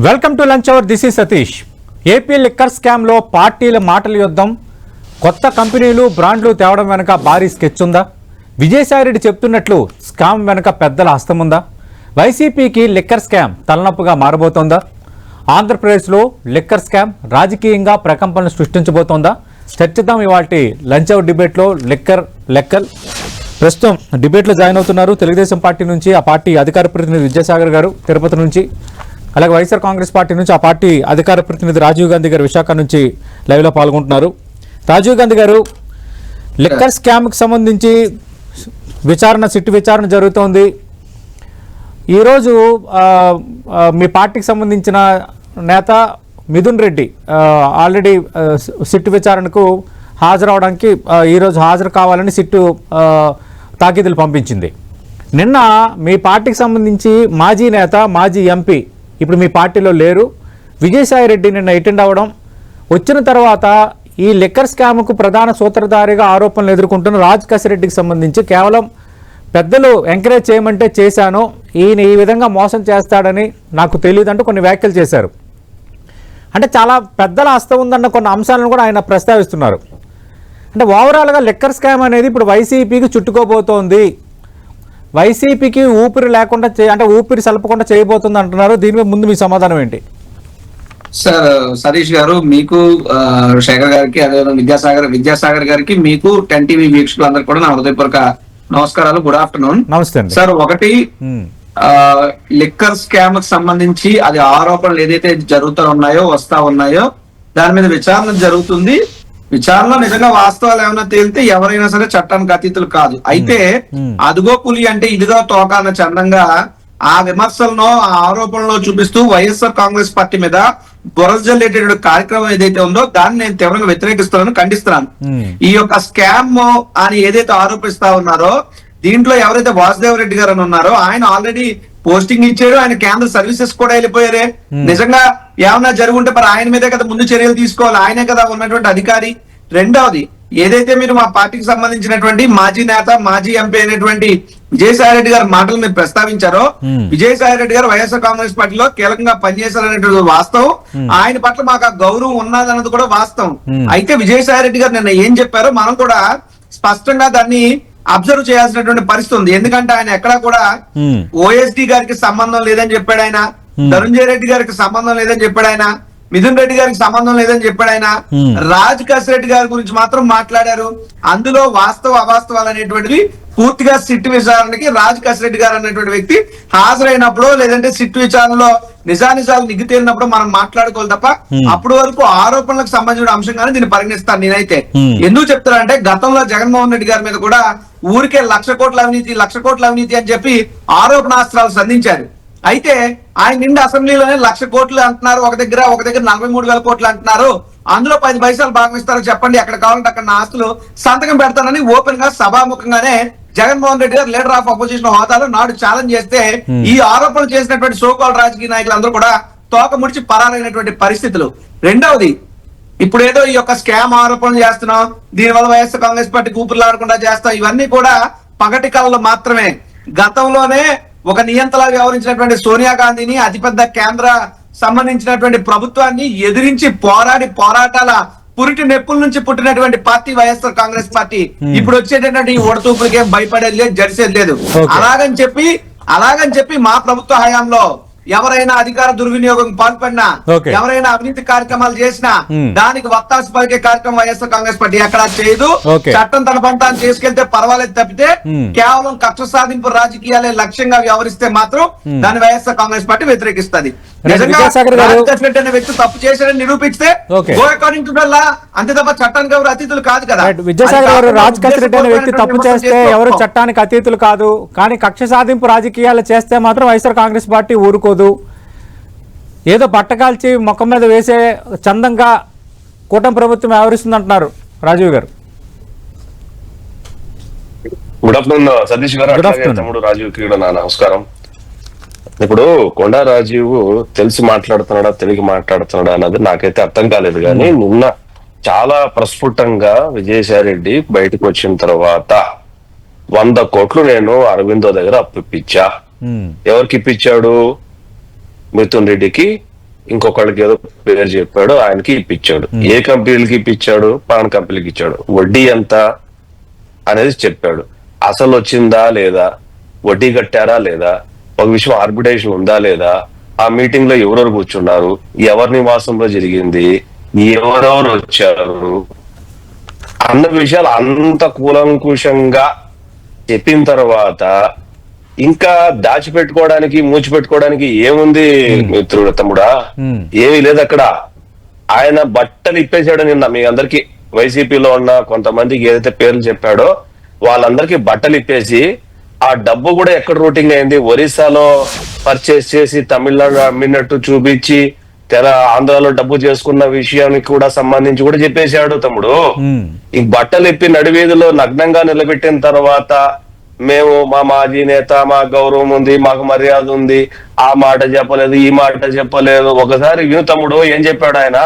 Welcome to lunch hour. This is Satish. AP liquor స్కామ్లో పార్టీల మాటల యుద్ధం, కొత్త కంపెనీలు బ్రాండ్లు తేవడం వెనక భారీ స్కెచ్ ఉందా? విజయసాయిరెడ్డి చెప్తున్నట్లు స్కామ్ వెనక పెద్దల హస్తం ఉందా? వైసీపీకి లిక్కర్ స్కామ్ తలనొప్పుగా మారబోతోందా? ఆంధ్రప్రదేశ్లో లిక్కర్ స్కామ్ రాజకీయంగా ప్రకంపనలు సృష్టించబోతోందా? చర్చిద్దాం ఇవాల్టి లంచ్ అవర్ డిబేట్లో. లెక్కల్ ప్రస్తుతం డిబేట్లో జాయిన్ అవుతున్నారు తెలుగుదేశం పార్టీ నుంచి ఆ పార్టీ అధికార ప్రతినిధి విద్యాసాగర్ గారు తిరుపతి నుంచి, అలాగే వైఎస్ఆర్ కాంగ్రెస్ పార్టీ నుంచి ఆ పార్టీ అధికార ప్రతినిధి రాజీవ్ గాంధీ గారు విశాఖ నుంచి లైవ్లో పాల్గొంటున్నారు. రాజీవ్ గాంధీ గారు, లిక్కర్ స్కామ్కి సంబంధించి సిట్టు విచారణ జరుగుతోంది. ఈరోజు మీ పార్టీకి సంబంధించిన నేత మిథున్ రెడ్డి ఆల్రెడీ సిట్టు విచారణకు హాజరవడానికి ఈరోజు హాజరు కావాలని సిట్టు తాకీదులు పంపించింది. నిన్న మీ పార్టీకి సంబంధించి మాజీ నేత, మాజీ ఎంపీ, ఇప్పుడు మీ పార్టీలో లేరు, విజయసాయిరెడ్డి నిన్న అటెండ్ అవ్వడం, వచ్చిన తర్వాత ఈ లిక్కర్ స్కామ్కు ప్రధాన సూత్రధారిగా ఆరోపణలు ఎదుర్కొంటున్న రాజ్ కసిరెడ్డికి సంబంధించి కేవలం పెద్దలు ఎంకరేజ్ చేయమంటే చేశాను, ఈయన ఈ విధంగా మోసం చేస్తాడని నాకు తెలియదంటూ కొన్ని వ్యాఖ్యలు చేశారు. అంటే చాలా పెద్దల హస్తం ఉందన్న కొన్ని అంశాలను కూడా ఆయన ప్రస్తావిస్తున్నారు. అంటే ఓవరాల్గా లిక్కర్ స్కామ్ అనేది ఇప్పుడు వైసీపీకి చుట్టుకోబోతోంది, వైసీపీకి ఊపిరి లేకుండా అంటే ఊపిరి సలపకుండా చేయబోతుంది అంటున్నారు. దీని ముందు మీ సమాధానం ఏంటి? సార్, సతీష్ గారు, మీకు శేఖర్ గారికి, అదేవిధంగా విద్యాసాగర్ గారికి, మీకు 10 టీవీ వీక్షకులందరికీ కూడా నా హృదయపూర్వక నమస్కారాలు. Good afternoon. నమస్తే సార్. ఒకటి, లిక్కర్ స్కామ్ కి సంబంధించి అది ఆరోపణలు ఏదైతే జరుగుతూ ఉన్నాయో, వస్తా ఉన్నాయో, దాని మీద విచారణ జరుగుతుంది. విచారణలో నిజంగా వాస్తవాలు ఏమైనా తేలితే ఎవరైనా సరే చట్టానికి అతీతులు కాదు. అయితే అదుగో పులి అంటే ఇదిగో తోక అన్న చందంగా ఆ విమర్శలను, ఆ ఆరోపణలో చూపిస్తూ వైఎస్ఆర్ కాంగ్రెస్ పార్టీ మీద బురజల్లేటటువంటి కార్యక్రమం ఏదైతే ఉందో దాన్ని నేను తీవ్రంగా వ్యతిరేకిస్తున్నాను, ఖండిస్తున్నాను. ఈ యొక్క స్కామ్ అని ఏదైతే ఆరోపిస్తా ఉన్నారో, దీంట్లో ఎవరైతే వాసుదేవ్ రెడ్డి గారు అని ఉన్నారో ఆయన ఆల్రెడీ పోస్టింగ్ ఇచ్చాడు, ఆయన కేంద్ర సర్వీసెస్ కూడా వెళ్ళిపోయారే. నిజంగా ఏమన్నా జరుగుంటే మరి ఆయన మీదే కదా ముందు చర్యలు తీసుకోవాలి, ఆయనే కదా ఉన్నటువంటి అధికారి. రెండవది, ఏదైతే మీరు మా పార్టీకి సంబంధించినటువంటి మాజీ నేత, మాజీ ఎంపీ అయినటువంటి విజయసాయిరెడ్డి గారి మాటలు మీరు ప్రస్తావించారో, విజయసాయిరెడ్డి గారు వైఎస్ఆర్ కాంగ్రెస్ పార్టీలో కీలకంగా పనిచేశారనేటువంటి వాస్తవం, ఆయన పట్ల మాకు ఆ గౌరవం ఉన్నదన్నది కూడా వాస్తవం. అయితే విజయసాయిరెడ్డి గారు నిన్న ఏం చెప్పారో మనం కూడా స్పష్టంగా దాన్ని అబ్జర్వ్ చేయాల్సినటువంటి పరిస్థితి ఉంది. ఎందుకంటే ఆయన ఎక్కడా కూడా ఓఎస్డి గారికి సంబంధం లేదని చెప్పాడు ఆయన, ధనుంజయ రెడ్డి గారికి సంబంధం లేదని చెప్పాడు ఆయన, మిథున్ రెడ్డి గారికి సంబంధం లేదని చెప్పాడు ఆయన. రాజ్ కసిరెడ్డి గారి గురించి మాత్రం మాట్లాడారు. అందులో వాస్తవ అవాస్తవాలు అనేటువంటివి పూర్తిగా సిట్ విచారణకి రాజ్ కసిరెడ్డి గారు అన్నటువంటి వ్యక్తి హాజరైనప్పుడు, లేదంటే సిట్ విచారణలో నిజానిజాలు నిగ్గు తేలినప్పుడు మనం మాట్లాడుకోవాలి తప్ప అప్పటి వరకు ఆరోపణలకు సంబంధించిన అంశంగానే దీన్ని పరిగణిస్తాను నేనైతే. ఎందుకు చెప్తానంటే, గతంలో జగన్మోహన్ రెడ్డి గారి మీద కూడా ఊరికే 1,00,000 కోట్ల అవినీతి, 1,00,000 కోట్ల అవినీతి అని చెప్పి ఆరోపణాస్త్రాలు సంధించారు. అయితే ఆయన నిండి అసెంబ్లీలోనే 1,00,000 కోట్లు అంటున్నారు, ఒక దగ్గర 43,000 కోట్లు అంటున్నారు, అందులో 10 పైసలు భాగం ఇస్తారో చెప్పండి, ఎక్కడ కావాలంటే అక్కడ నా ఆస్తులు సంతకం పెడతానని ఓపెన్ గా సభాముఖంగానే జగన్మోహన్ రెడ్డి గారు లీడర్ ఆఫ్ అపోజిషన్ హోదాలో నాడు ఛాలెంజ్ చేస్తే ఈ ఆరోపణలు చేసినటువంటి సోకాల్ రాజకీయ నాయకులందరూ కూడా తోక ముడిచి పరారైనటువంటి పరిస్థితులు. రెండవది, ఇప్పుడు ఏదో ఈ యొక్క స్కామ్ ఆరోపణలు చేస్తున్నాం, దీనివల్ల వైఎస్ఆర్ కాంగ్రెస్ పార్టీ ఊపిరిలాడకుండా చేస్తాం, ఇవన్నీ కూడా పగటి కళలు మాత్రమే. గతంలోనే ఒక నియంతలా వ్యవహరించినటువంటి సోనియా గాంధీని, అతిపెద్ద కేంద్ర సంబంధించినటువంటి ప్రభుత్వాన్ని ఎదిరించి పోరాటాల పురిటి నెప్పుల నుంచి పుట్టినటువంటి పార్టీ వైఎస్ఆర్ కాంగ్రెస్ పార్టీ. ఇప్పుడు వచ్చేటటువంటి ఒడతూపులకేం భయపడేది లేదు, జడిసేది లేదు. అలాగని చెప్పి మా ప్రభుత్వ హయాంలో ఎవరైనా అధికార దుర్వినియోగం పాల్పడినా, ఎవరైనా అవినీతి కార్యక్రమాలు చేసినా దానికి వత్తాసు పలికే కార్యక్రమం వైఎస్ఆర్ కాంగ్రెస్ పార్టీ ఎక్కడా చేయదు. చట్టం తన పంట చేసుకెళ్తే పర్వాలేదు తప్పితే కేవలం కక్ష సాధింపు రాజకీయాలే లక్ష్యంగా వ్యవహరిస్తే మాత్రం దాన్ని వైఎస్ఆర్ కాంగ్రెస్ పార్టీ వ్యతిరేకిస్తుంది. వ్యక్తి తప్పు చేశారని నిరూపిస్తే గో అకార్డింగ్ టు లా, అంతే తప్ప చట్టానికి ఎవరు అతీతులు కాదు కదా. విద్యాసాగర్ గారు, రాజ్ కసిరెడ్డి అనే వ్యక్తి తప్పు చేస్తే ఎవరు చట్టానికి అతీతులు కాదు, కానీ కక్ష సాధింపు రాజకీయాలు చేస్తే మాత్రం వైఎస్ఆర్ కాంగ్రెస్ పార్టీ ఊరుకోదు. ఏదో బట్టకాల్చి మొక్కం మీద వేసే చందంగా కూటమి ప్రభుత్వం వ్యవహరిస్తుంది అంటున్నారు రాజీవ్ గారు. గుడ్ ఆఫ్టర్నూన్ సతీష్ గారు, తమ్ముడు రాజీవ్ కి నా నమస్కారం. ఇప్పుడు కొండా రాజీవ్ తెలిసి మాట్లాడుతున్నాడా, తెలిగి మాట్లాడుతున్నాడా అన్నది నాకైతే అర్థం కాలేదు. కానీ నిన్న చాలా ప్రస్ఫుటంగా విజయసాయిరెడ్డి బయటకు వచ్చిన తర్వాత 100 కోట్లు నేను అరవిందో దగ్గర అప్పిప్పించా. ఎవరికి ఇప్పించాడు? మిథున్ రెడ్డికి ఇంకొకళ్ళకి ఏదో పేరు చెప్పాడు, ఆయనకి ఇప్పించాడు. ఏ కంపెనీలకి ఇప్పించాడు? పాన్ కంపెనీకి ఇచ్చాడు. వడ్డీ ఎంత అనేది చెప్పాడు. అసలు వచ్చిందా లేదా, వడ్డీ కట్టారా లేదా, ఒక విషయం ఆర్బిట్రేషన్ ఉందా లేదా, ఆ మీటింగ్ లో ఎవరెవరు కూర్చున్నారు, ఎవరి నివాసంలో జరిగింది, ఎవరెవరు వచ్చారు అన్న విషయాలు అంత కూలంకుషంగా చెప్పిన తర్వాత ఇంకా దాచిపెట్టుకోవడానికి మూచిపెట్టుకోవడానికి ఏముంది మిత్రుడు, తమ్ముడా? ఏమీ లేదు అక్కడ. ఆయన బట్టలు ఇప్పేశాడు నిన్న. మీ అందరికి వైసీపీలో ఉన్న కొంతమందికి ఏదైతే పేర్లు చెప్పాడో వాళ్ళందరికీ బట్టలు ఇప్పేసి, ఆ డబ్బు కూడా ఎక్కడ రూటింగ్ అయింది, ఒరిస్సాలో పర్చేస్ చేసి తమిళనాడు అమ్మినట్టు చూపించి ఆంధ్రాలో డబ్బు చేసుకున్న విషయానికి కూడా సంబంధించి కూడా చెప్పేశాడు తమ్ముడు. ఈ బట్టలు ఇప్పి నడివీధిలో నగ్నంగా నిలబెట్టిన తర్వాత మేము మా మాజీ నేత, మా గౌరవం ఉంది, మాకు మర్యాద ఉంది, ఆ మాట చెప్పలేదు, ఈ మాట చెప్పలేదు. ఒకసారి విను తమ్ముడు ఏం చెప్పాడు ఆయన.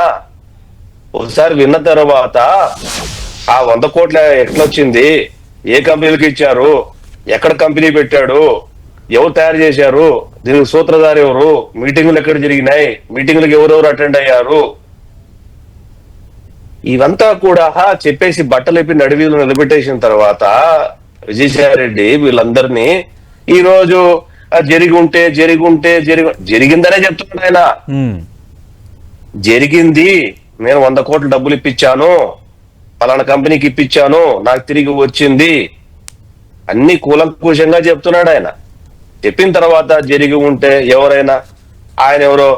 ఒకసారి విన్న తర్వాత ఆ 100 కోట్ల ఎట్లొచ్చింది, ఏ కంపెనీలకు ఇచ్చారు, ఎక్కడ కంపెనీ పెట్టాడు, ఎవరు తయారు చేశారు, దీనికి సూత్రధారి ఎవరు, మీటింగులు ఎక్కడ జరిగినాయి, మీటింగులకు ఎవరెవరు అటెండ్ అయ్యారు, ఇవంతా కూడా చెప్పేసి బట్టలు ఇప్పి నడివీలు నిలబెట్టేసిన తర్వాత విజయసాయి రెడ్డి వీళ్ళందరినీ ఈ రోజు జరిగిందనే చెప్తున్నాడు ఆయన. జరిగింది, నేను 100 కోట్ల డబ్బులు ఇప్పించాను, పలానా కంపెనీకి ఇప్పించాను, నాకు తిరిగి వచ్చింది, అన్ని కూలంకుషంగా చెప్తున్నాడు ఆయన. చెప్పిన తర్వాత జరిగి ఉంటే ఎవరైనా, ఆయన ఎవరో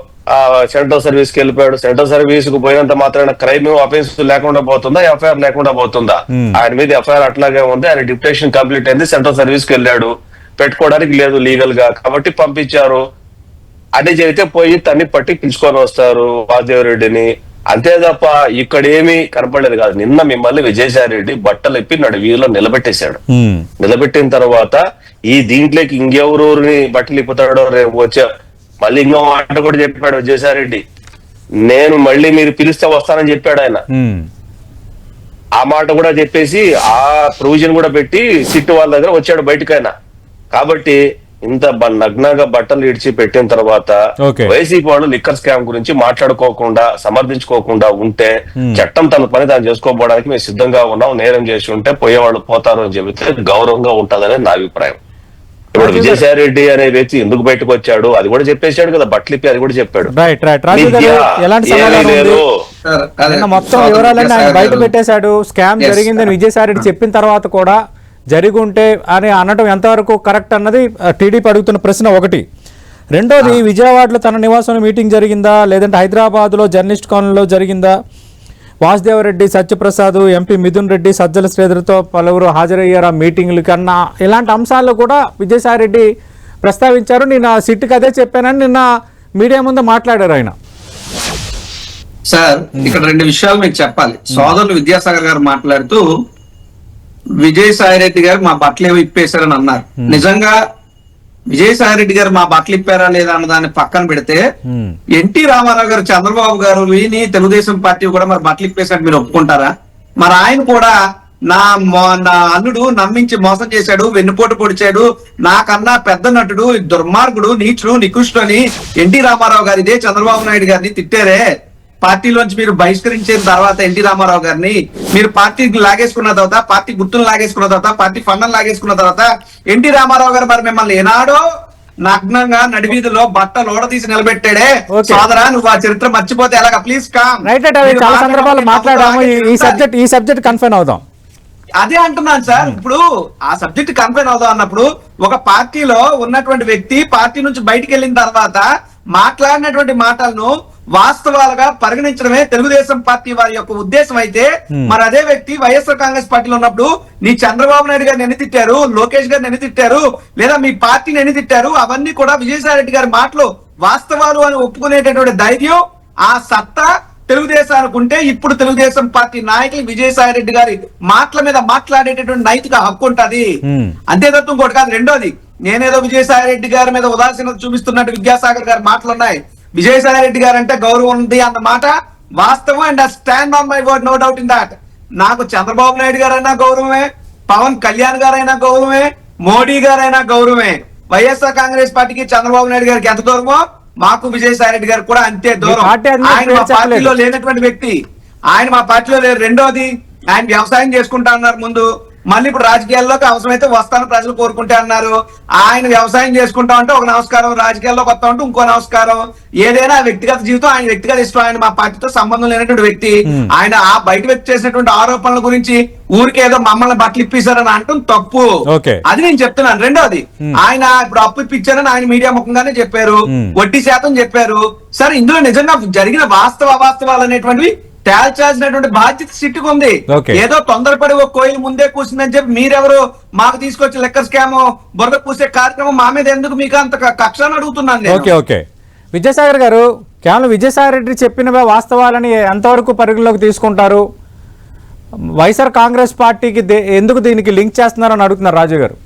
సెంట్రల్ సర్వీస్ కి వెళ్ళిపోయాడు, సెంట్రల్ సర్వీస్ కు పోయినంత మాత్రాన క్రైమ్ అఫెన్స్ లేకుండా పోతుందా, ఎఫ్ఐఆర్ లేకుండా పోతుందా? ఆయన మీద ఎఫ్ఐఆర్ అట్లాగే ఉంది, ఆయన డిప్యుటేషన్ కంప్లీట్ అయింది, సెంట్రల్ సర్వీస్ కి వెళ్ళాడు, పెట్టుకోవడానికి లేదు లీగల్ గా, కాబట్టి పంపించారు. అదే జరిగితే పోయి తన్ని పట్టి పిలుచుకొని వస్తారు వాసుదేవరెడ్డిని, అంతే తప్ప ఇక్కడ ఏమీ కనపడలేదు కాదు. నిన్న మిమ్మల్ని విజయసాయి రెడ్డి బట్టలు ఇప్పి వీధిలో నిలబెట్టేశాడు. నిలబెట్టిన తర్వాత ఈ దీంట్లోకి ఇంకెవరూరిని బట్టలు ఇప్పుతాడో రేపు వచ్చే మళ్ళీ ఇంకో మాట కూడా చెప్పాడు విజయసాయి రెడ్డి, నేను మళ్ళీ మీరు పిలిస్తే వస్తానని చెప్పాడు ఆయన. ఆ మాట కూడా చెప్పేసి ఆ ప్రొవిజన్ కూడా పెట్టి సిట్టు వాళ్ళ దగ్గర వచ్చాడు బయటకు ఆయన. కాబట్టి ఇంత నగ్నంగా బట్టలు ఇడిచి పెట్టిన తర్వాత వైసీపీ వాళ్ళు లిక్కర్ స్కామ్ గురించి మాట్లాడుకోకుండా సమర్థించుకోకుండా ఉంటే చట్టం తన పని తాను చేసుకోపోవడానికి మేము సిద్ధంగా ఉన్నాం, నేరం చేసి ఉంటే పోయేవాళ్ళు పోతారు అని చెబితే గౌరవంగా ఉంటదనే నా అభిప్రాయం. ఇప్పుడు విజయసాయి రెడ్డి అనే వ్యక్తి ఎందుకు బయటకు వచ్చాడు అది కూడా చెప్పేశాడు కదా, బట్టలిప్పి అది కూడా చెప్పాడు. మొత్తం వివరాలన్నీ ఆయన బయట పెట్టేశాడు. స్కామ్ జరిగిందని విజయసాయి రెడ్డి చెప్పిన తర్వాత కూడా జరిగి ఉంటే అని అనడం ఎంతవరకు కరెక్ట్ అన్నది టీడీపీ అడుగుతున్న ప్రశ్న ఒకటి. రెండోది, విజయవాడలో తన నివాసంలో మీటింగ్ జరిగిందా, లేదంటే హైదరాబాద్లో జర్నలిస్ట్ కాలనీలో జరిగిందా, వాసుదేవరెడ్డి, సత్యప్రసాద్, ఎంపీ మిథున్ రెడ్డి, సజ్జల శ్రీధర్తో పలువురు హాజరయ్యారు ఆ మీటింగ్లు కన్నా, ఇలాంటి అంశాల్లో కూడా విజయసాయి రెడ్డి ప్రస్తావించారు. నేను సిట్కి అదే చెప్పానని నిన్న మీడియా ముందు మాట్లాడారు ఆయన. సార్ ఇక్కడ 2 విషయాలు మీకు చెప్పాలి. సోదరులు విద్యాసాగర్ గారు మాట్లాడుతూ విజయసాయి రెడ్డి గారు మా బట్టలు ఏమో ఇప్పేశారని అన్నారు. నిజంగా విజయసాయి రెడ్డి గారు మా బట్టలు ఇప్పారా లేదా అన్న దాన్ని పక్కన పెడితే, ఎన్టీ రామారావు గారు, చంద్రబాబు గారు, తెలుగుదేశం పార్టీ కూడా మరి బట్టలు ఇప్పేశారు మీరు ఒప్పుకుంటారా? మరి ఆయన కూడా నా అల్లుడు నమ్మించి మోసం చేశాడు, వెన్నుపోటు పొడిచాడు, నాకన్నా పెద్ద నటుడు, దుర్మార్గుడు, నీచుడు, నికృష్టుడు అని ఎన్టీ రామారావు గారు ఇదే చంద్రబాబు నాయుడు గారిని తిట్టారే. పార్టీలోంచి మీరు బహిష్కరించిన తర్వాత ఎన్టీ రామారావు గారిని మీరు పార్టీకి లాగేసుకున్న తర్వాత, పార్టీ గుర్తులు లాగేసుకున్న తర్వాత, పార్టీ ఫండ్లను లాగేసుకున్న తర్వాత ఎన్టీ రామారావు గారు మరి మిమ్మల్ని ఏనాడో నగ్నంగా నడివీధిలో బట్టలు ఓడదీసి నిలబెట్టాడే. సోదరా, నువ్వు ఆ చరిత్ర మర్చిపోతే ఎలాగా? Please com. చాలా సందర్భాలు మాట్లాడాము, ఈ సబ్జెక్ట్ కన్ఫైన్ అవుదాం. అదే అంటున్నాను సార్. ఇప్పుడు ఆ సబ్జెక్ట్ కన్ఫైన్ అవుదాం అన్నప్పుడు ఒక పార్టీలో ఉన్నటువంటి వ్యక్తి పార్టీ నుంచి బయటికి వెళ్ళిన తర్వాత మాట్లాడినటువంటి మాటలను వాస్తవాలుగా పరిగణించడమే తెలుగుదేశం పార్టీ వారి యొక్క ఉద్దేశం అయితే, మరి అదే వ్యక్తి వైఎస్ఆర్ కాంగ్రెస్ పార్టీలో ఉన్నప్పుడు నీ చంద్రబాబు నాయుడు గారిని ఎన్ని తిట్టారు, లోకేష్ గారిని ఎన్ని తిట్టారు, లేదా మీ పార్టీని ఎన్ని తిట్టారు, అవన్నీ కూడా విజయసాయి రెడ్డి గారి మాటలు వాస్తవాలు అని ఒప్పుకునేటటువంటి ధైర్యం, ఆ సత్తా తెలుగుదేశానికి ఉంటే ఇప్పుడు తెలుగుదేశం పార్టీ నాయకులు విజయసాయి రెడ్డి గారి మాటల మీద మాట్లాడేటటువంటి నైతిక హక్కు ఉంటది. అంతే తప్ప ఇంకోటి కాదు. రెండోది, నేనేదో విజయసాయి రెడ్డి గారి మీద ఉదాసీనత చూపిస్తున్నట్టు విద్యాసాగర్ గారి మాటలు ఉన్నాయి. విజయసాయి రెడ్డి గారు అంటే గౌరవం ఉంది అన్న మాట వాస్తవం. And I stand on my word, no doubt in that. నాకు చంద్రబాబు నాయుడు గారైనా గౌరవమే, పవన్ కళ్యాణ్ గారైనా గౌరవమే, మోడీ గారైనా గౌరవమే. వైఎస్ఆర్ కాంగ్రెస్ పార్టీకి చంద్రబాబు నాయుడు గారికి ఎంత దూరమో మాకు విజయసాయి రెడ్డి గారు కూడా అంతే దూరం. పార్టీ అధినేత ఆయన మా పేరు పార్టీలో చెప్పలేదు. లేనటువంటి వ్యక్తి, ఆయన మా పార్టీలో లేరు. రెండోది, ఆయన వ్యవసాయం చేసుకుంటా అన్నారు ముందు, మళ్ళీ ఇప్పుడు రాజకీయాల్లోకి అవసరమైతే వస్తాను ప్రజలు కోరుకుంటే అన్నారు. ఆయన వ్యవసాయం చేసుకుంటా ఉంటే ఒక నమస్కారం, రాజకీయాల్లోకి వస్తా ఉంటే ఇంకో నమస్కారం. ఏదైనా వ్యక్తిగత జీవితం, ఆయన వ్యక్తిగత ఇష్టం. ఆయన మా పార్టీతో సంబంధం లేనటువంటి వ్యక్తి. ఆయన ఆ బయట వ్యక్తి చేసినటువంటి ఆరోపణల గురించి ఊరికే ఏదో మమ్మల్ని బట్టలు ఇప్పిస్తారని అంటాం తప్పు. అది నేను చెప్తున్నాను. రెండోది, ఆయన ఇప్పుడు అప్పు ఇప్పించారని ఆయన మీడియా ముఖంగానే చెప్పారు, వడ్డీ శాతం చెప్పారు. సరే, ఇందులో నిజంగా జరిగిన అవాస్తవాలు అనేటువంటివి తేల్చాల్సినటువంటి బాధ్యత సిట్టుకు ఉంది. ఏదో తొందరపడి ఒక కోయిలు ముందే కూర్చుందని చెప్పి మీరెవరు మాకు తీసుకొచ్చి లెక్కర్ స్కామ్ బురద పూసే కార్యక్రమం మా మీద ఎందుకు మీకు అంత కక్ష అని అడుగుతున్నాను. ఓకే విజయసాగర్ గారు, కేవలం విజయసాయి రెడ్డి చెప్పిన వాస్తవాలని ఎంతవరకు పరిగణలోకి తీసుకుంటారు? వైఎస్ఆర్ కాంగ్రెస్ పార్టీకి ఎందుకు దీనికి లింక్ చేస్తున్నారని అడుగుతున్నారు రాజు గారు.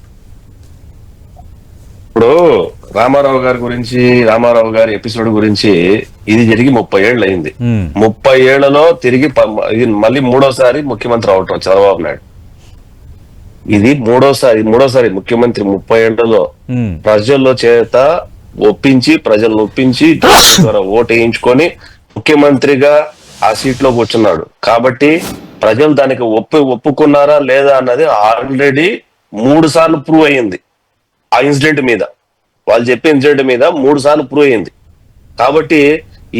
ఇప్పుడు రామారావు గారి ఎపిసోడ్ గురించి ఇది జరిగి 30 ఏళ్ళు అయింది. 30 ఏళ్లలో తిరిగి మళ్ళీ మూడోసారి ముఖ్యమంత్రి అవటం చంద్రబాబు నాయుడు. ఇది మూడోసారి ముఖ్యమంత్రి 30 ఏళ్లలో ప్రజల్లో చేత ప్రజలను ఒప్పించి ద్వారా ఓటు వేయించుకొని ముఖ్యమంత్రిగా ఆ సీట్ లో కూర్చున్నాడు. కాబట్టి ప్రజలు దానికి ఒప్పుకున్నారా లేదా అన్నది ఆల్రెడీ 3 సార్లు ప్రూవ్ అయ్యింది. ఆ ఇన్సిడెంట్ మీద, వాళ్ళు చెప్పే ఇన్సిడెంట్ మీద 3 సార్లు ప్రూవ్ అయ్యింది. కాబట్టి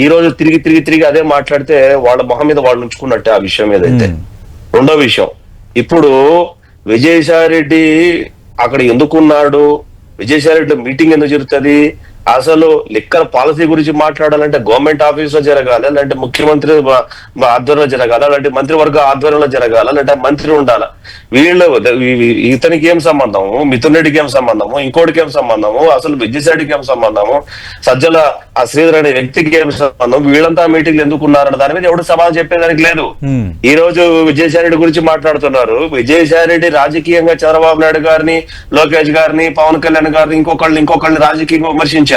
ఈ రోజు తిరిగి అదే మాట్లాడితే వాళ్ళ మొహం మీద వాళ్ళు ఉంచుకున్నట్టే ఆ విషయం మీద. అయితే రెండో విషయం, ఇప్పుడు విజయసాయి రెడ్డి అక్కడ ఎందుకున్నాడు, విజయసాయి రెడ్డి మీటింగ్ ఎందుకు జరుగుతుంది, అసలు లిక్కర్ పాలసీ గురించి మాట్లాడాలంటే గవర్నమెంట్ ఆఫీస్ లో జరగాలి, లేదంటే ముఖ్యమంత్రి ఆధ్వర్యంలో జరగాల, లేదంటే మంత్రివర్గ ఆధ్వర్యంలో జరగాల, లేదంటే మంత్రి ఉండాల. ఇతనికి ఏం సంబంధము, మిథున్ రెడ్డికి ఏం సంబంధము, ఇంకోటికి ఏం సంబంధము, అసలు విజయసాయి రెడ్డికి ఏం సంబంధము, సజ్జల ఆ శ్రీధర్ అనే వ్యక్తికి ఏం సంబంధం, వీళ్ళంతా మీటింగ్లు ఎందుకున్నారన్న దాని మీద ఎవడు సమాధానం చెప్పేదానికి లేదు. ఈ రోజు విజయసాయి రెడ్డి గురించి మాట్లాడుతున్నారు. విజయసాయి రెడ్డి రాజకీయంగా చంద్రబాబు నాయుడు గారిని, లోకేష్ గారిని, పవన్ కళ్యాణ్ గారిని, ఇంకొకళ్ళని రాజకీయంగా విమర్శించారు.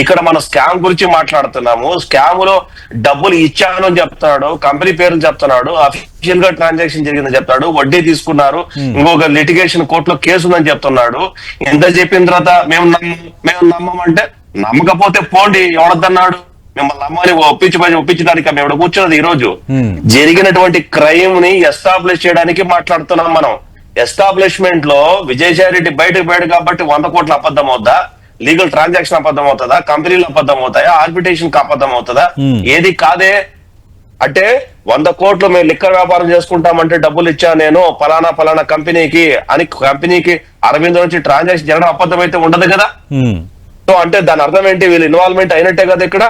ఇక్కడ మనం స్కామ్ గురించి మాట్లాడుతున్నాము. స్కామ్ లో డబ్బులు ఇచ్చాను అని చెప్తున్నాడు, కంపెనీ పేర్లు చెప్తున్నాడు, అఫీషియల్ గా ట్రాన్సాక్షన్ జరిగిందని చెప్తాడు, వడ్డీ తీసుకున్నారు, ఇంకొక లిటిగేషన్ కోర్టులో కేసు ఉందని చెప్తున్నాడు. ఎంత చెప్పిన తర్వాత మేము నమ్మమంటే, నమ్మకపోతే పోండి, ఎవడద్దన్నాడు, మిమ్మల్ని నమ్మని ఒప్పించడానికి మేము కూర్చున్నది. ఈ రోజు జరిగినటువంటి క్రైమ్ ని ఎస్టాబ్లిష్ చేయడానికి మాట్లాడుతున్నాం మనం. ఎస్టాబ్లిష్మెంట్ లో విజయసాయి రెడ్డి బయటకు కాబట్టి 100 కోట్ల అబద్ధం అవుద్దా, లీగల్ ట్రాన్సాక్షన్ అబద్ధం అవుతుందా, కంపెనీలు అబద్ధం అవుతాయా, ఆర్బిట్రేషన్ అబద్ధం అవుతుందా? ఏది కాదే. అంటే 100 కోట్లు మేము లిక్కర్ వ్యాపారం చేసుకుంటామంటే డబ్బులు ఇచ్చా నేను పలానా కంపెనీకి అని, కంపెనీకి అరవింద్ నుంచి ట్రాన్సాక్షన్ జరగడం అబద్ధం అయితే ఉండదు కదా. సో అంటే దాని అర్థం ఏంటి, వీళ్ళు ఇన్వాల్వ్మెంట్ అయినట్టే కదా ఇక్కడ.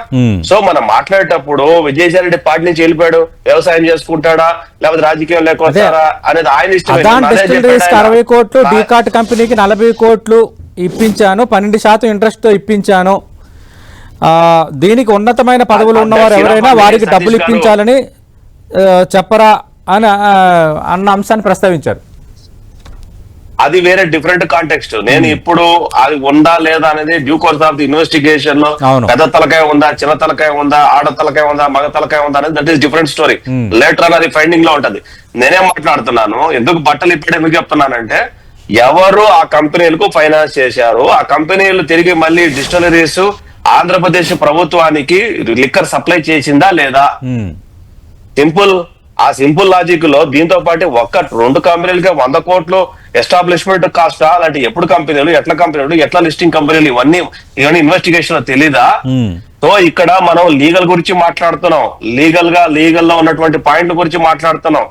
సో మనం మాట్లాడేటప్పుడు విజయసాయి రెడ్డి పార్టీ నుంచి వెళ్ళిపోయాడు, వ్యవసాయం చేసుకుంటాడా లేకపోతే రాజకీయం లేకపోతారా అనేది ఆయన ఇష్టం. 60 కోట్లు, డీకాట్ కంపెనీకి 40 కోట్లు ఇప్పించాను, 12% ఇంట్రెస్ట్ తో ఇప్పించాను, దీనికి ఉన్నతమైన పదవులు ఉన్నవారు ఎవరైనా వారికి డబ్బులు ఇప్పించాలని చెప్పరా అని అన్న అంశాన్ని ప్రస్తావించారు. అది వేరే డిఫరెంట్ కాంటెక్స్ట్. నేను ఇప్పుడు అది ఉందా లేదా అనేది due course of the investigation లో పెద్ద తలకాయ ఉందా, చిన్న తలకాయ ఉందా, ఆడ తలకాయ ఉందా, మగ తలకాయ ఉందా అనేది that is different story. Later అని అది ఫైండింగ్ లో ఉంటది. నేనేం మాట్లాడుతున్నాను, ఎందుకు బట్టలు ఇప్పుడు ఎందుకు చెప్తున్నానంటే, ఎవరు ఆ కంపెనీలకు ఫైనాన్స్ చేశారు, ఆ కంపెనీలు తిరిగి మళ్ళీ డిస్టిలరీస్ ఆంధ్రప్రదేశ్ ప్రభుత్వానికి లిక్కర్ సప్లై చేసిందా లేదా? సింపుల్ లాజిక్ లో దీంతో పాటు 2 కంపెనీలకే 100 కోట్లు ఎస్టాబ్లిష్మెంట్ కాస్ట్, అలాంటి ఎప్పుడు కంపెనీలు, ఎట్లా లిస్టింగ్ కంపెనీలు, ఇవన్నీ ఇన్వెస్టిగేషన్ లో తెలీదా? సో ఇక్కడ మనం లీగల్ గురించి మాట్లాడుతున్నాం, లీగల్ లో ఉన్నటువంటి పాయింట్ గురించి మాట్లాడుతున్నాం.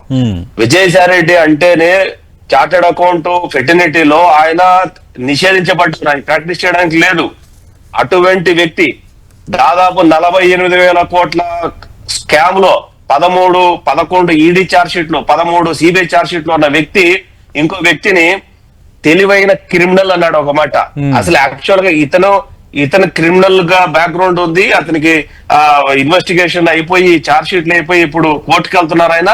విజయసాయి రెడ్డి అంటేనే చార్టెడ్ అకౌంట్ ఫెటర్నిటీలో ఆయన నిషేధించబడుతున్నాయి, ప్రాక్టీస్ చేయడానికి లేదు. అటువంటి వ్యక్తి దాదాపు 48,000 కోట్ల స్కామ్ లో 11 ఈడీ ఛార్జ్ షీట్లు, 13 సిబిఐ ఛార్జ్ షీట్లు ఉన్న వ్యక్తి ఇంకో వ్యక్తిని తెలివైన క్రిమినల్ అన్నాడు ఒక మాట. అసలు యాక్చువల్ గా ఇతను క్రిమినల్ గా బ్యాక్గ్రౌండ్ ఉంది, అతనికి ఇన్వెస్టిగేషన్ అయిపోయి ఛార్జ్ షీట్లు అయిపోయి ఇప్పుడు కోర్టుకు వెళ్తున్నారు ఆయన.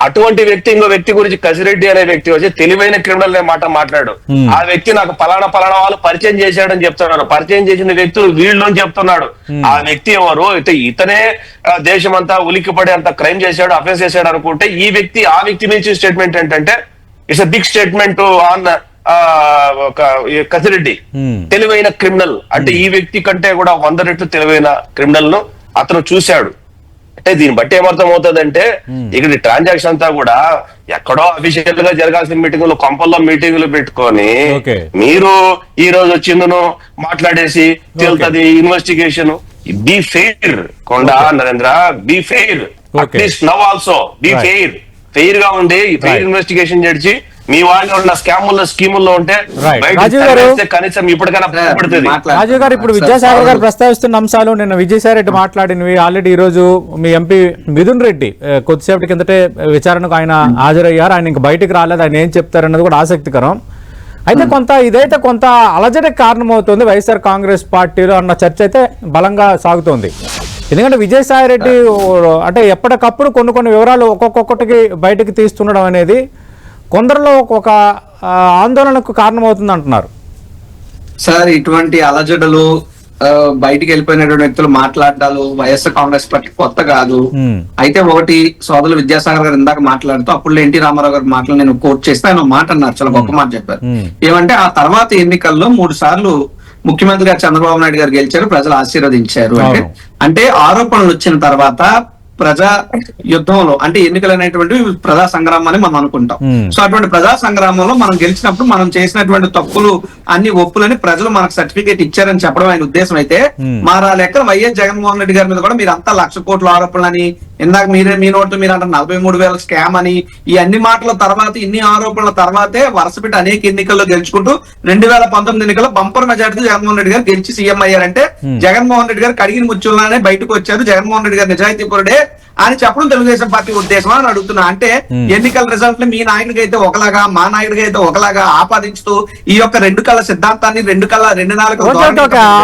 అటువంటి వ్యక్తి ఇంకో వ్యక్తి గురించి కసిరెడ్డి అనే వ్యక్తి వచ్చి తెలివైన క్రిమినల్ అనే మాట మాట్లాడు. ఆ వ్యక్తి నాకు పలానా వాళ్ళు పరిచయం చేశాడని చెప్తున్నాడు, పరిచయం చేసిన వ్యక్తులు వీళ్ళు అని చెప్తున్నాడు. ఆ వ్యక్తి ఎవరు, ఇతనే దేశమంతా ఉలిక్కిపడే అంత క్రైమ్ చేశాడు, అఫెన్స్ చేశాడు అనుకుంటే, ఆ వ్యక్తి నుంచి స్టేట్మెంట్ ఏంటంటే ఇట్స్ బిగ్ స్టేట్మెంట్ ఆన్ ఒక కసిరెడ్డి తెలివైన క్రిమినల్, అంటే ఈ వ్యక్తి కంటే కూడా 100 రెట్లు తెలివైన క్రిమినల్ ను అతను చూశాడు. అంటే దీన్ని బట్టి ఏమర్థం అవుతుందంటే ఇక్కడ ట్రాన్సాక్షన్ అంతా కూడా ఎక్కడో అఫీషియల్ గా జరగాల్సిన మీటింగులు, కొంపల్లో మీటింగులు పెట్టుకొని మీరు ఈ రోజు వచ్చిందను మాట్లాడేసి తెలుతుంది investigation. Be fair Konda Narendra, be fair. At least now also be fair. Fair గా ఉండి ఫెయిర్ ఇన్వెస్టిగేషన్ చేసి మీ వాళ్ళు ఉన్న స్కీముల్లో ఉంటే కనీసం ఇప్పటికైనా పడుతుంది. రాజీవ్ గారు, ఇప్పుడు విద్యాసాగర్ గారు ప్రస్తావిస్తున్న అంశాలు నిన్న విజయసాయి రెడ్డి మాట్లాడినవి ఆల్రెడీ ఈ రోజు మీ ఎంపీ మిథున్ రెడ్డి కొద్దిసేపటి కిందటే విచారణకు ఆయన హాజరయ్యారు. ఆయన ఇంకా బయటకు రాలేదు. ఆయన ఏం చెప్తారన్నది కూడా ఆసక్తికరం. అయితే ఇదైతే కొంత అలజడికి కారణమవుతుంది వైఎస్ఆర్ కాంగ్రెస్ పార్టీలో అన్న చర్చ అయితే బలంగా సాగుతోంది. ఎందుకంటే విజయసాయి రెడ్డి అంటే ఎప్పటికప్పుడు కొన్ని వివరాలు ఒక్కొక్కటికి బయటకు తీస్తుండడం అనేది కొందరిలో ఒక ఆందోళనకు కారణమవుతుంది అంటున్నారు. సార్, ఇటువంటి అలజడులు బయటికి వెళ్ళిపోయినటువంటి వ్యక్తులు మాట్లాడాలు వైఎస్ఆర్ కాంగ్రెస్ పార్టీ కొత్త కాదు. అయితే ఒకటి సోదరులు విద్యాసాగర్ గారు ఇందాక మాట్లాడుతూ అప్పుడు ఎన్టీ రామారావు గారి మాటలు నేను కోట్ చేస్తే ఆయన మాట అన్నారు, చాలా గొప్ప మాట చెప్పారు. ఏమంటే ఆ తర్వాత ఎన్నికల్లో 3 సార్లు ముఖ్యమంత్రిగా చంద్రబాబు నాయుడు గారు గెలిచారు, ప్రజలు ఆశీర్వదించారు. అంటే ఆరోపణలు వచ్చిన తర్వాత ప్రజా యుద్ధంలో, అంటే ఎన్నికలు అనేటువంటి ప్రజా సంగ్రామం అని మనం అనుకుంటాం. సో అటువంటి ప్రజా సంగ్రామంలో మనం గెలిచినప్పుడు మనం చేసినటువంటి తప్పులు అన్ని ఒప్పులని ప్రజలు మనకు సర్టిఫికేట్ ఇచ్చారని చెప్పడం ఆయన ఉద్దేశం. అయితే మారా లెక్క వైఎస్ జగన్మోహన్ రెడ్డి గారి మీద కూడా మీరు అంతా 1,00,000 కోట్ల ఆరోపణలని, ఇందాక మీ నోట్లు మీరు అంటే 43,000 స్కామ్ అని, ఈ అన్ని మాటల తర్వాత ఇన్ని ఆరోపణల తర్వాతే వరుసపెట్టి అనేక ఎన్నికల్లో గెలుచుకుంటూ 2019 ఎన్నికల్లో బంపర్ మెజార్టీతో జగన్మోహన్ రెడ్డి గారు గెలిచి సీఎం అయ్యారంటే జగన్మోహన్ రెడ్డి గారు కడిగిన ముచ్చుల్లానే బయటకు వచ్చారు, జగన్మోహన్ రెడ్డి గారు నిజాయితీ పరుడే అని చెప్పడం తెలుగుదేశం పార్టీ ఉద్దేశం అని అడుగుతున్నా. అంటే ఎన్నికల రిజల్ట్ మీ నాయకుడికి అయితే ఒకలాగా, మా నాయకుడికి అయితే ఒకలాగా ఆపాదించుతూ ఈ యొక్క 2 కళ్ళ సిద్ధాంతాన్ని 2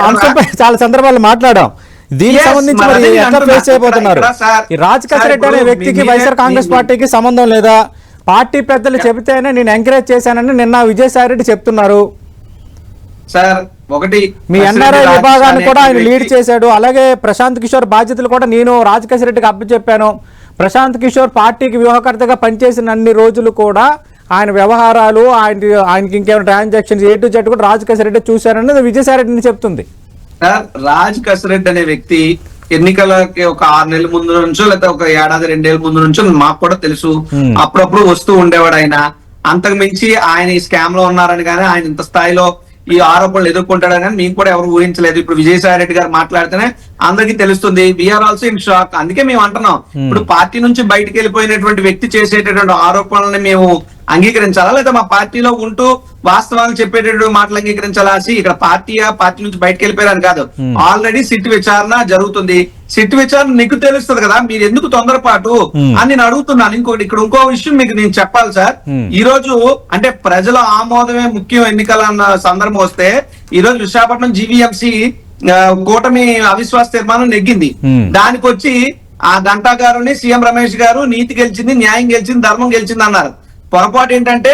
అంశంపై చాలా సందర్భాలు మాట్లాడాం. దీనికి సంబంధించి రాజ్ కసిరెడ్డి అనే వ్యక్తికి వైఎస్ఆర్ కాంగ్రెస్ పార్టీకి సంబంధం లేదా? పార్టీ పెద్దలు చెబితేనే నేను ఎంకరేజ్ చేశానని నిన్న విజయసాయి రెడ్డి చెప్తున్నారు. సార్, ఒకటి మీ ఎన్ఆర్ఐ విభాగాన్ని కూడా ఆయన లీడ్ చేశాడు. అలాగే ప్రశాంత్ కిషోర్ బాధ్యతలు కూడా నేను రాజ్ కసిరెడ్డికి అప్పచెప్పాను. ప్రశాంత్ కిషోర్ పార్టీకి వ్యూహకర్తగా పనిచేసిన అన్ని రోజులు కూడా ఆయన వ్యవహారాలు, ఆయనకి ఇంకేమైనా ట్రాన్సాక్షన్స్ A to Z కూడా రాజ్ కసిరెడ్డి చూశారని విజయసాయి రెడ్డిని చెప్తుంది. సార్, రాజ్ కసిరెడ్డి అనే వ్యక్తి ఎన్నికలకి ఒక 6 నెలల ముందు నుంచో లేకపోతే ఒక 1.5-2 ఏళ్ళ ముందు నుంచో మాకు కూడా తెలుసు. అప్పుడప్పుడు వస్తూ ఉండేవాడు ఆయన. అంతకు మించి ఆయన ఈ స్కామ్ లో ఉన్నారని కానీ, ఆయన ఇంత స్థాయిలో ఈ ఆరోపణలు ఎదుర్కొంటాడని కానీ మేము కూడా ఎవరు ఊహించలేదు. ఇప్పుడు విజయసాయి రెడ్డి గారు మాట్లాడితేనే అందరికీ తెలుస్తుంది. We are also in shock. అందుకే మేము అంటున్నాం, ఇప్పుడు పార్టీ నుంచి బయటకు వెళ్ళిపోయినటువంటి వ్యక్తి చేసేటటువంటి ఆరోపణలని మేము అంగీకరించాలా, లేదా మా పార్టీలో ఉంటూ వాస్తవాలు చెప్పేటటువంటి మాటలు అంగీకరించాలా? ఇక్కడ పార్టీ నుంచి బయటకు వెళ్ళిపోయారని కాదు, ఆల్రెడీ సిట్ విచారణ జరుగుతుంది. సిట్ విచారణ నీకు తెలుస్తుంది కదా, మీరు ఎందుకు తొందరపాటు అని నేను అడుగుతున్నాను. ఇంకో విషయం మీకు నేను చెప్పాలి సార్. ఈ రోజు అంటే ప్రజల ఆమోదమే ముఖ్యం ఎన్నికల సందర్భం వస్తే, ఈ రోజు విశాఖపట్నం జీవీఎంసీ కూటమి అవిశ్వాస తీర్మానం నెగ్గింది. దానికి వచ్చి ఆ గంటా గారుని సీఎం రమేష్ గారు నీతి గెలిచింది, న్యాయం గెలిచింది, ధర్మం గెలిచింది అన్నారు. పొరపాటు ఏంటంటే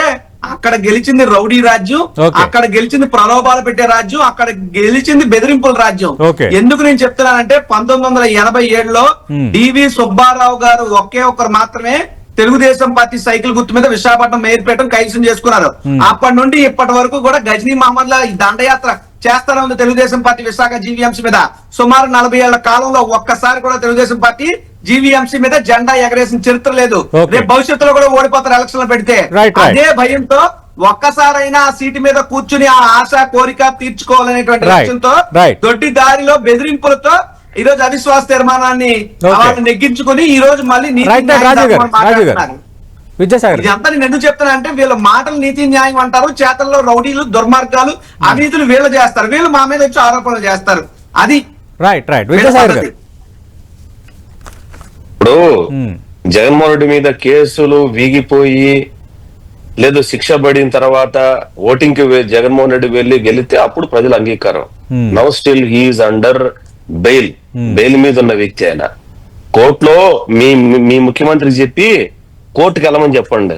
అక్కడ గెలిచింది రౌడీ రాజ్యం, అక్కడ గెలిచింది ప్రలోభాలు పెట్టే రాజ్యం, అక్కడ గెలిచింది బెదిరింపుల రాజ్యం. ఎందుకు నేను చెప్తున్నానంటే 1987లో డివి సుబ్బారావు గారు ఒకే ఒక్కరు మాత్రమే తెలుగుదేశం పార్టీ సైకిల్ గుర్తు మీద విశాఖపట్నం మేయర్పేటను కైవసం చేసుకున్నారు. అప్పటి నుండి ఇప్పటి వరకు కూడా గజనీ మహమ్మద్ లా ఈ దండయాత్ర చేస్తానే ఉంది తెలుగుదేశం పార్టీ విశాఖ జీవీఎంసీ మీద. సుమారు 40 ఏళ్ల కాలంలో ఒక్కసారి కూడా తెలుగుదేశం పార్టీ జీవీఎంసీ మీద జెండా ఎగరేసిన చరిత్ర లేదు. రేపు భవిష్యత్తులో కూడా ఓడిపోతారు ఎలక్షన్లు పెడితే. అదే భయంతో ఒక్కసారైనా ఆ సీటు మీద కూర్చుని ఆ ఆశ కోరిక తీర్చుకోవాలనేటువంటి లక్ష్యంతో దొడ్డి దారిలో బెదిరింపులతో ఈ రోజు అవిశ్వాస తీర్మానాన్ని నెగ్గించుకుని ఈ రోజు మళ్ళీ ఇదంతా నేను ఎందుకు చెప్తున్నా అంటే, వీళ్ళ మాటలు నీతి న్యాయం అంటారు, చేతల్లో రౌడీలు, దుర్మార్గాలు, అవినీతులు వీళ్ళు చేస్తారు, వీళ్ళు మా మీద వచ్చి ఆరోపణలు చేస్తారు. అది ఇప్పుడు జగన్మోహన్ రెడ్డి మీద కేసులు వీగిపోయి లేదు శిక్ష పడిన తర్వాత ఓటింగ్ కి జగన్మోహన్ రెడ్డి వెళ్ళి గెలితే అప్పుడు ప్రజల అంగీకారం. Now still he is under bail మీద ఉన్న వ్యక్తి. ఆయన కోర్టులో మీ ముఖ్యమంత్రికి చెప్పి కోర్టుకి వెళ్ళమని చెప్పండి.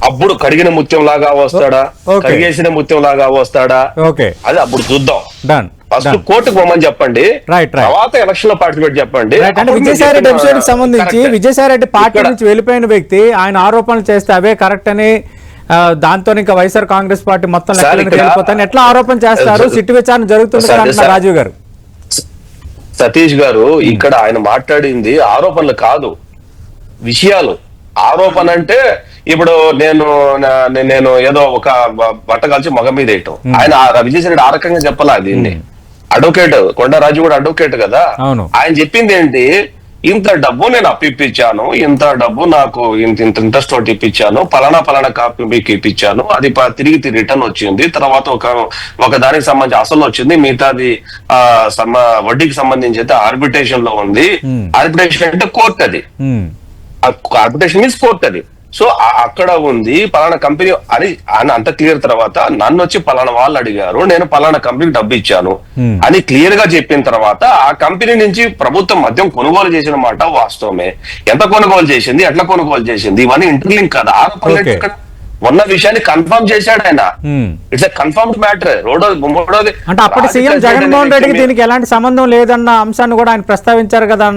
అప్పుడు కడిగిన ముత్యం లాగా వస్తాడా, కడిగేసిన ముత్యం లాగా వస్తాడా, అది అప్పుడు చూద్దాం. ఫస్ట్ కోర్టుకు పోమని చెప్పండి, తర్వాత ఎలక్షన్ లో పార్టిసిపేట్ చెప్పండి. విజయసాయి రెడ్డి ఎపిసోడ్ సంబంధించి విజయసాయి రెడ్డి పార్టీ నుంచి వెళ్ళిపోయిన వ్యక్తి ఆయన ఆరోపణలు చేస్తే అవే కరెక్ట్ అని దాంతో ఇంకా వైఎస్ఆర్ కాంగ్రెస్ పార్టీ మొత్తం సార్, లెక్కలకు ఇక్కడ- వెళ్ళిపోతాయి ఎట్లా ఆరోపణ చేస్తారు? సిట్టు విచారణ జరుగుతుంది కదా సార్, అంటున్నారు రాజీవ్ గారు. సతీష్ గారు ఇక్కడ ఆయన మాట్లాడింది ఆరోపణలు కాదు, విషయాలు. ఆరోపణ అంటే ఇప్పుడు నేను ఏదో ఒక బట్ట కలిసి మగ మీద వేయటం. ఆయన విజయసాయి రెడ్డి ఆ రకంగా చెప్పాలా దీన్ని? అడ్వకేట్ కొండా రాజు కూడా అడ్వకేట్ కదా. అవును. ఆయన చెప్పింది ఏంటి, ఇంత డబ్బు నేను అప్పిప్పించాను, ఇంత డబ్బు నాకు ఇంత ఇంట్రెస్ట్ తోటి ఇప్పించాను, పలానా కాపీ మీకు ఇప్పించాను, అది తిరిగి రిటర్న్ వచ్చింది, తర్వాత ఒక దానికి సంబంధించి అసలు వచ్చింది, మిగతాది వడ్డీకి సంబంధించి అయితే ఆర్బిట్రేషన్ లో ఉంది. ఆర్బిట్రేషన్ అంటే కోర్ట్, అది ఆర్బిట్రేషన్ మీన్స్ కోర్ట్ అది. సో అక్కడ ఉంది పలానా కంపెనీ అని అంత క్లియర్ తర్వాత నన్ను వచ్చి పలానా వాళ్ళు అడిగారు, నేను పలానా కంపెనీకి డబ్బు ఇచ్చాను అని క్లియర్ గా చెప్పిన తర్వాత ఆ కంపెనీ నుంచి ప్రభుత్వం మద్యం కొనుగోలు చేసిన మాట వాస్తవమే. ఎంత కొనుగోలు చేసింది, ఎట్లా కొనుగోలు చేసింది, ఇవన్నీ ఇంటర్లింక్ కదా. ఆరోపణలు ఉన్న విషయాన్ని కన్ఫర్మ్ చేశాడు ఆయన. It's a confirmed matter. మూడోది అంటే అప్పటి సీఎం జగన్మోహన్ రెడ్డికి దీనికి ఎలాంటి సంబంధం లేదన్న అంశాన్ని కూడా ఆయన ప్రస్తావించారు కదా,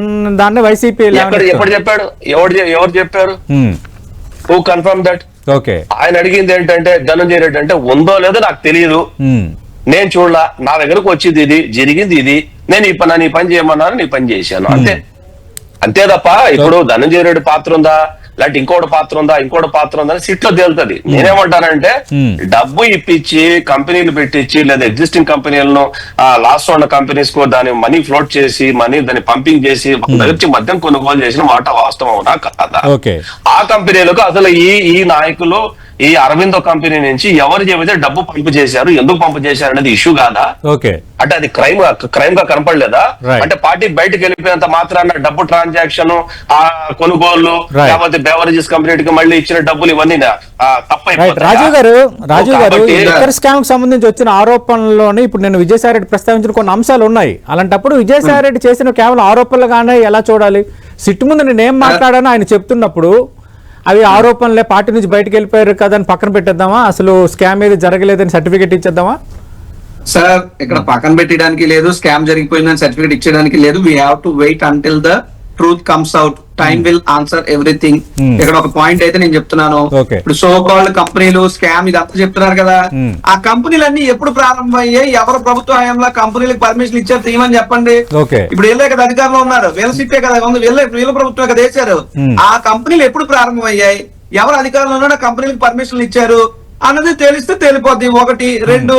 దాన్ని వైసీపీ ఎప్పుడు చెప్పాడు, ఎవరు చెప్పారు? Who confirm that? ఓకే, ఆయన అడిగింది ఏంటంటే ధనంజయ రెడ్డి అంటే ఉందో లేదో నాకు తెలియదు, నేను చూడలా, నా దగ్గరకు వచ్చింది ఇది, జరిగింది ఇది, నేను ఈ పని చేయమన్నాను, నీ పని చేశాను, అంతే తప్ప ఇప్పుడు ధనంజయ రెడ్డి పాత్ర ఉందా, లేకపోతే ఇంకోటి పాత్ర ఉందా అని సిట్ లో తేలుతుంది. నేనేమంటానంటే డబ్బు ఇప్పించి కంపెనీలు పెట్టించి లేదా ఎగ్జిస్టింగ్ కంపెనీలను లాస్ట్ ఉన్న కంపెనీస్ కు దాని మనీ ఫ్లోట్ చేసి దాన్ని పంపింగ్ చేసి దగ్గర మద్యం కొనుగోలు చేసిన మాట వాస్తవం అవునా కాదా? ఆ కంపెనీలకు అసలు ఈ నాయకులు ఈ అరవిందో కంపెనీ నుంచి ఎవరు చెబితే డబ్బు పంపు చేశారు, ఎందుకు పంపు చేశారు అనేది ఇష్యూ కాదా? అంటే అది క్రైమ్ గా కనపడలేదా? అంటే పార్టీ బయటకు వెళ్ళిపోయినంత మాత్రాన డబ్బు ట్రాన్సాక్షన్, ఆ కొనుగోలు, లేకపోతే బెవరేజెస్ కంపెనీకి మళ్ళీ ఇచ్చిన డబ్బులు ఇవన్నీ తప్పైపోతాయి. రాజు గారు లిక్కర్ స్కామ్ కి సంబంధించి వచ్చిన ఆరోపణల్లోనే ఇప్పుడు నేను విజయసాయి రెడ్డి ప్రస్తావించిన కొన్ని అంశాలు ఉన్నాయి. అలాంటప్పుడు విజయసాయి రెడ్డి చేసిన కేవలం ఆరోపణలుగానే ఎలా చూడాలి? సిట్టు ముందు నేను ఏం మాట్లాడానో ఆయన చెప్తున్నప్పుడు అవి ఆరోపణలే, పార్టీ నుంచి బయటకు వెళ్ళిపోయారు కదా అని పక్కన పెట్టేద్దామా? అసలు స్కామ్ ఏది జరగలేదని సర్టిఫికేట్ ఇచ్చేద్దామా? సార్, ఇక్కడ పక్కన పెట్టడానికి లేదు, స్కామ్ జరిగిపోయిందని సర్టిఫికేట్ ఇచ్చడానికి లేదు. We have to wait until the truth comes out. Time will answer everything. ఇక్కడ ఒక పాయింట్ అయితే నేను చెప్తున్నాను, ఇప్పుడు సో కాల్డ్ కంపెనీలు స్కామ్ ఇదంతా చెప్తున్నారు కదా, ఆ కంపెనీలన్నీ ఎప్పుడు ప్రారంభమయ్యాయి, ఎవరు ప్రభుత్వ హయాంలో కంపెనీలకు పర్మిషన్ ఇచ్చారు తీయమని చెప్పండి. ఇప్పుడు వీళ్ళే కదా అధికారంలో ఉన్నారు, వీళ్ళ సిట్టే కదా ఉంది, వీళ్ళ ప్రభుత్వం కదా వేశారు. ఆ కంపెనీలు ఎప్పుడు ప్రారంభమయ్యాయి, ఎవరు అధికారంలో ఉన్న కంపెనీలకు పర్మిషన్లు ఇచ్చారు అన్నది తెలిస్తే తెలిపోద్ది. ఒకటి. రెండు,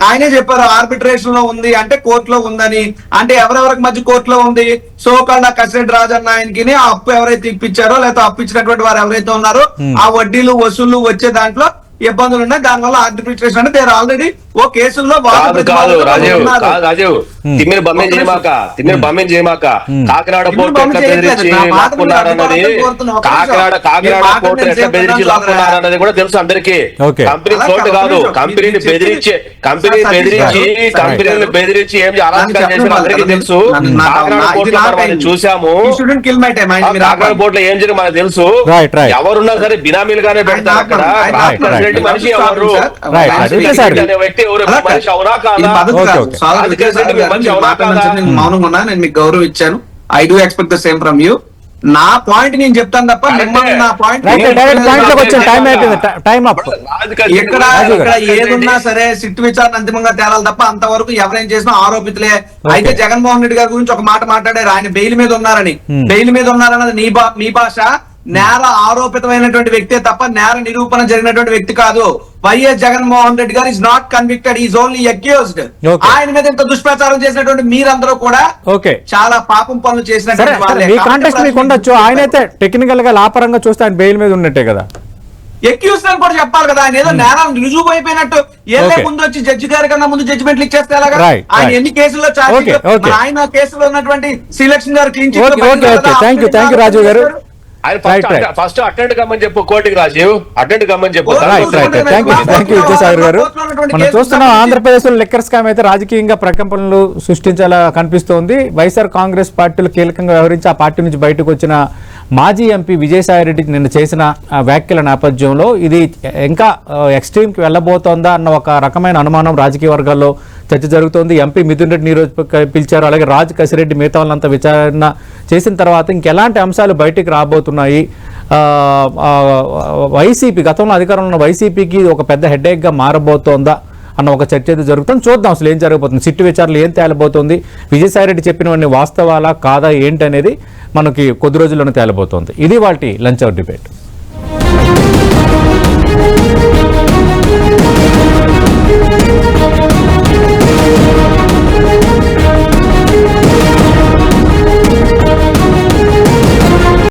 ఆయనే చెప్పారు ఆర్బిట్రేషన్ లో ఉంది అంటే కోర్టులో ఉందని. అంటే ఎవరెవరికి మధ్య కోర్టులో ఉంది? సోకాళ్ళ కసిరెడ్డి రాజన్న ఆయనకి ఆ అప్పు ఎవరైతే ఇప్పించారో లేకపోతే అప్పు ఇచ్చినటువంటి వారు ఎవరైతే ఉన్నారో ఆ వడ్డీలు వసూళ్లు వచ్చే దాంట్లో ఇబ్బందులు ఉన్నాయి, దానివల్ల ఆర్బిట్రేషన్ అంటే దేర్ ఆల్రెడీ ఓ కేసుల్లో తిమ్మిని బమ్మెన్ చేయమాక కాకినాడ పోర్టు ఎట్లా బెదిరించి లాక్కున్నారన్నది, కాకినాడ పోర్టు ఎట్లా బెదిరించి లాక్కున్నారన్నది కూడా తెలుసు అందరికీ. కంపెనీ కోర్టు కాదు, కంపెనీని బెదిరించి ఏం అరాచకాలు చేసిన అందరికీ తెలుసు. కాకినాడ పోర్టు చూసాము, కాకినాడ పోర్టులో ఏం జరిగింది మనకు తెలుసు. ఎవరున్నా సరే బినామీలుగానే పెడతారు అక్కడ. మనిషి ఎవరు అనే వ్యక్తి మౌనంగా ఉన్నా, నేను మీకు గౌరవం ఇచ్చాను. I do expect the same from you. నా పాయింట్ నేను చెప్తాను తప్ప నా పాయింట్ ఇక్కడ ఏదున్నా సరే సిట్టు విచారణ అంతిమంగా తేలాలి తప్ప అంతవరకు ఎవరేం చేసినా ఆరోపితులే. అయితే జగన్మోహన్ రెడ్డి గారి గురించి ఒక మాట మాట్లాడారు, ఆయన బెయిల్ మీద ఉన్నారని. బెయిల్ మీద ఉన్నారన్నది మీ భాష. నేర ఆరోపితమైనటువంటి వ్యక్తే తప్ప నేర నిరూపణ జరిగినటువంటి వ్యక్తి కాదు. వైఎస్ జగన్మోహన్ రెడ్డి గారు is not convicted, is only accused. ఆయన మీద ఇంత దుష్ప్రచారం చేసినటువంటి మీరందరూ కూడా చాలా పాపం పనులు చేసినటువంటి ఆయనైతే టెక్నికల్ గా లాపరంగా చూస్తే ఆయన బెయిల్ మీద ఉన్నట్టే కదా. ఎక్యూజ్ అని కూడా చెప్పాలి కదా. ఆయన ఏదో నేరం రుజువు అయిపోయినట్టు ఏదో ముందు వచ్చి జడ్జి గారి కన్నా ముందు జడ్జిమెంట్లు ఇచ్చేస్తే ఎలాగా? ఆయన ఎన్ని కేసుల్లో ఆయన కేసులో ఉన్నటువంటి శ్రీలక్ష్మి గారు క్లీన్ చిట్ రాజు గారు ఫస్ట్ అటెండ్ కమ్మని చెప్పు కోర్టుకి. రాజీవ్ అటెండ్ కమ్మని చెప్పు. విద్యాసాగర్ గారు, మనం చూస్తున్నాం ఆంధ్రప్రదేశ్ లో లిక్కర్ స్కామ్ అయితే రాజకీయంగా ప్రకంపనలు సృష్టించేలా కనిపిస్తోంది. వైఎస్ఆర్ కాంగ్రెస్ పార్టీలు కీలకంగా వ్యవహరించి ఆ పార్టీ నుంచి బయటకు వచ్చిన మాజీ ఎంపీ విజయసాయి రెడ్డి నిన్న చేసిన వ్యాఖ్యల నేపథ్యంలో ఇది ఇంకా ఎక్స్ట్రీమ్ కి వెళ్ళబోతోందా అన్న ఒక రకమైన అనుమానం రాజకీయ వర్గాల్లో చర్చ జరుగుతోంది. ఎంపీ మిథున్ రెడ్డి ఈరోజు పిలిచారు, అలాగే రాజ్ కసిరెడ్డి మిగతా వాళ్ళంతా విచారణ చేసిన తర్వాత ఇంకెలాంటి అంశాలు బయటికి రాబోతున్నాయి, వైసీపీ గతంలో అధికారంలో ఉన్న వైసీపీకి ఒక పెద్ద హెడేక్గా మారబోతోందా అన్న ఒక చర్చ అయితే జరుగుతుంది. చూద్దాం అసలు ఏం జరగబోతుంది, సిట్టు విచారణలు ఏం తేలబోతుంది, విజయసాయిరెడ్డి చెప్పినవన్నీ వాస్తవాలా కాదా ఏంటి అనేది మనకి కొద్ది రోజుల్లోనే తేలబోతోంది. ఇది వాటి లంచ్ అవర్ డిబేట్.